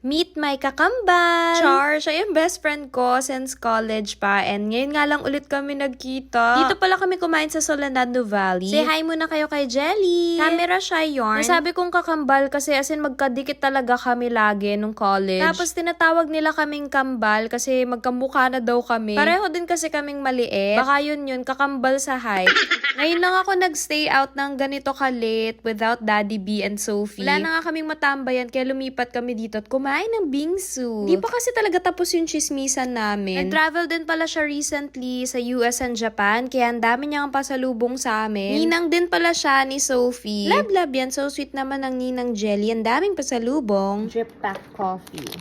Meet my kakambal! Char, siya yung best friend ko since college pa. And ngayon nga lang ulit kami nagkita. Dito pala kami kumain sa Soldado Valley. Say hi muna kayo kay Jelly. Camera siya yarn. Nasabi kong kakambal kasi as in magkadikit talaga kami lagi nung college. Tapos tinatawag nila kaming kambal kasi magkamukha na daw kami. Pareho din kasi kaming maliit. Baka yun kakambal sa height. Ngayon lang ako nagstay out ng ganito ka-late without Daddy B and Sophie. Wala na nga kaming matambayan kaya lumipat kami dito at kumain ng bingsu. Di pa kasi talaga tapos yung chismisan namin. Nag-travel din pala siya recently sa US and Japan kaya ang dami niyang pasalubong sa amin. Ninang din pala siya ni Sophie. Love yan. So sweet naman ng Ninang Jelly. Ang daming pasalubong. Drip pack coffee.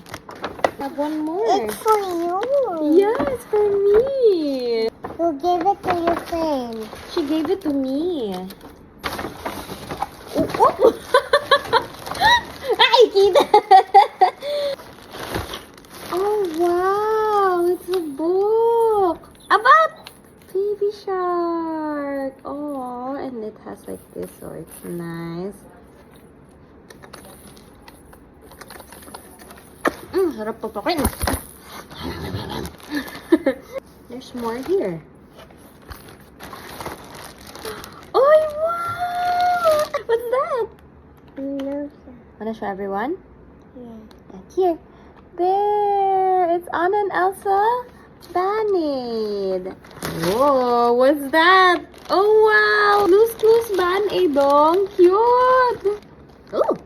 Have one more. It's for you. Yeah, it's for me. You give it to your friend. She gave it to me. Oh. Ay, kita! Oh, wow! It's a book! About Baby Shark! Oh, and it has like this, so it's nice. Harap pa pa kayo. There's more here. Oh, wow! What's that? No, Wanna show everyone? yeah. Here. There! It's Anna and Elsa Band-Aid. Whoa! What's that? Oh, wow! Loose Band-Aid dong. Cute! Oh!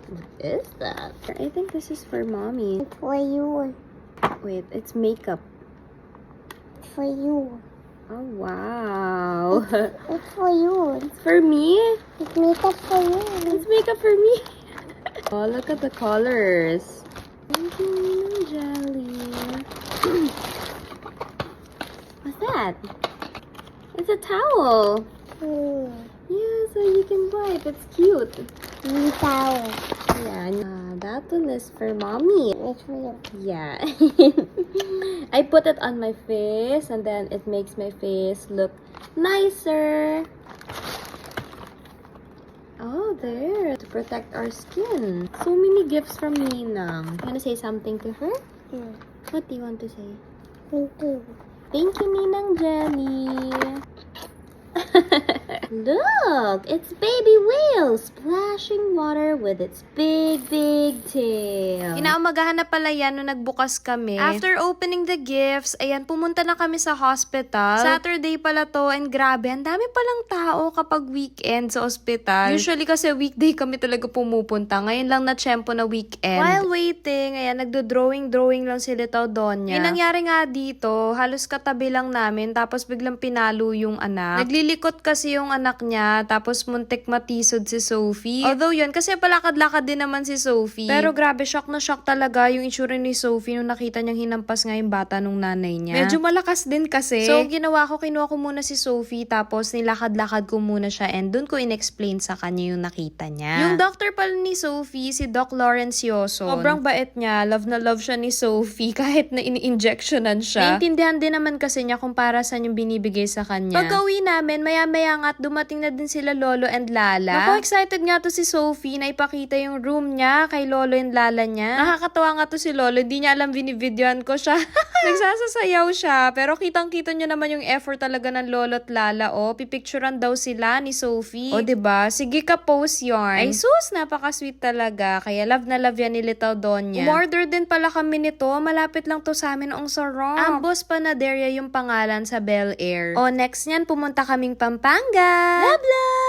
What is that? I think this is for mommy. It's for you. Wait, it's makeup. It's for you. Oh, wow. It's for you. It's for me? It's makeup for you. It's makeup for me. Oh, look at the colors. Thank you, Jelly. What's that? It's a towel. Yeah, so you can wipe. It's cute. New towel. Yeah, that one is for mommy. It's for you. Yeah. I put it on my face and then it makes my face look nicer. Oh, there. To protect our skin. So many gifts from Ninang. You want to say something to her? Yeah. What do you want to say? Thank you. Thank you, Ninang Jelly. Look! It's baby whale splashing water with its big tail. Inaumagahan na pala yan nung nagbukas kami. After opening the gifts, ayan, pumunta na kami sa hospital. Saturday pala to and grabe, ang dami palang tao kapag weekend sa hospital. Usually kasi weekday kami talaga pumupunta. Ngayon lang na tiyempo na weekend. While waiting, ayan, nagdo-drawing lang si Little Donya. Yung nangyari nga dito, halos katabi lang namin tapos biglang pinalo yung anak. Naglilikot kasi yung anak niya, tapos muntik matisod si Sophie. Although yun, kasi palakad-lakad din naman si Sophie. Pero grabe, shock na shock talaga yung itsura ni Sophie nung nakita niyang hinampas nga yung bata nung nanay niya. Medyo malakas din kasi. So, ginawa ko, kinuha ko muna si Sophie, tapos nilakad-lakad ko muna siya and dun ko in-explain sa kanya yung nakita niya. Yung doctor pala ni Sophie, si Doc Lawrence Yoson. Sobrang bait niya, love na love siya ni Sophie kahit na ini-injectionan siya. Naintindihan din naman kasi niya kung para saan yung binibigay sa kanya. Pag-uwi namin, maya-maya nga at dumating na din sila Lolo and Lala. Naku, excited nga to si Sophie na ipakita yung room niya kay Lolo and Lala niya. Nakakatawa nga to si Lolo, hindi niya alam binivideoan ko siya. Nagsasasayaw siya, pero kitang-kita niyo naman yung effort talaga ng Lolo at Lala. Oh, pipicturean daw sila ni Sophie. O, diba? Sige ka, post yarn. Ay, sus, napaka-sweet talaga. Kaya love na love yan ni Little Donya. Umorder din pala kami nito. Malapit lang to sa amin. Ang sarap. Ambos Panaderia yung pangalan sa Bel Air. O, next niyan, pumunta kaming Pampanga. Love, love!